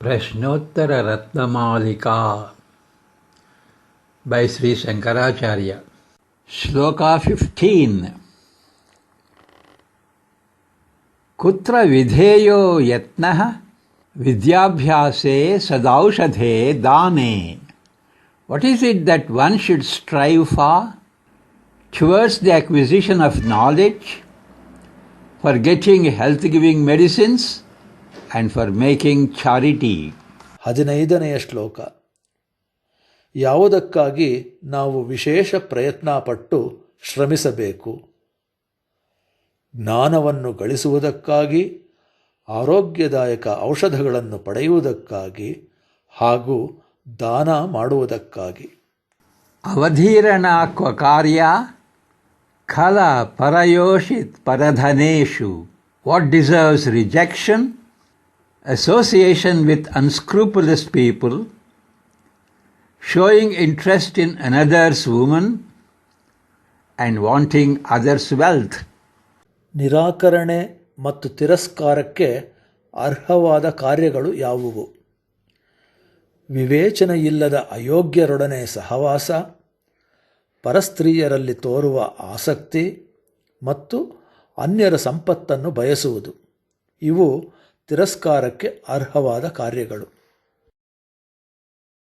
प्रश्नोत्तर Ratnamalika by Sri Shankaracharya. Shloka 15. Kutra vidheyo yatnaha vidyabhyase sadaushadhe dane. What is it that one should strive for? Towards the acquisition of knowledge, for getting health-giving medicines, and for making charity. 15ನೆಯ ಶ್ಲೋಕ. ಯಾವುದಕ್ಕಾಗಿ ನಾವು ವಿಶೇಷ ಪ್ರಯತ್ನಪಟ್ಟು ಶ್ರಮಿಸಬೇಕು? ಜ್ಞಾನವನ್ನು ಗಳಿಸುವುದಕ್ಕಾಗಿ, ಆರೋಗ್ಯದಾಯಕ ಔಷಧಗಳನ್ನು ಪಡೆಯುವುದಕ್ಕಾಗಿ ಹಾಗೂ ದಾನ ಮಾಡುವುದಕ್ಕಾಗಿ. ಅವಧೀರಣ ಕ್ವ ಕಾರ್ಯ ಖಲ ಪರಯೋಷಿತ್ ಪರಧನೇಷು. What deserves rejection? Association with unscrupulous people, showing interest in another's woman, and wanting others' wealth. ನಿರಾಕರಣೆ ಮತ್ತು ತಿರಸ್ಕಾರಕ್ಕೆ ಅರ್ಹವಾದ ಕಾರ್ಯಗಳು ಯಾವುವು? ವಿವೇಚನೆಯಿಲ್ಲದ ಅಯೋಗ್ಯರೊಡನೆ ಸಹವಾಸ, ಪರಸ್ತ್ರೀಯರಲ್ಲಿ ತೋರುವ ಆಸಕ್ತಿ ಮತ್ತು ಅನ್ಯರ ಸಂಪತ್ತನ್ನು ಬಯಸುವುದು. ಇವು ತಿರಸ್ಕಾರಕ್ಕೆ ಅರ್ಹವಾದ ಕಾರ್ಯಗಳು.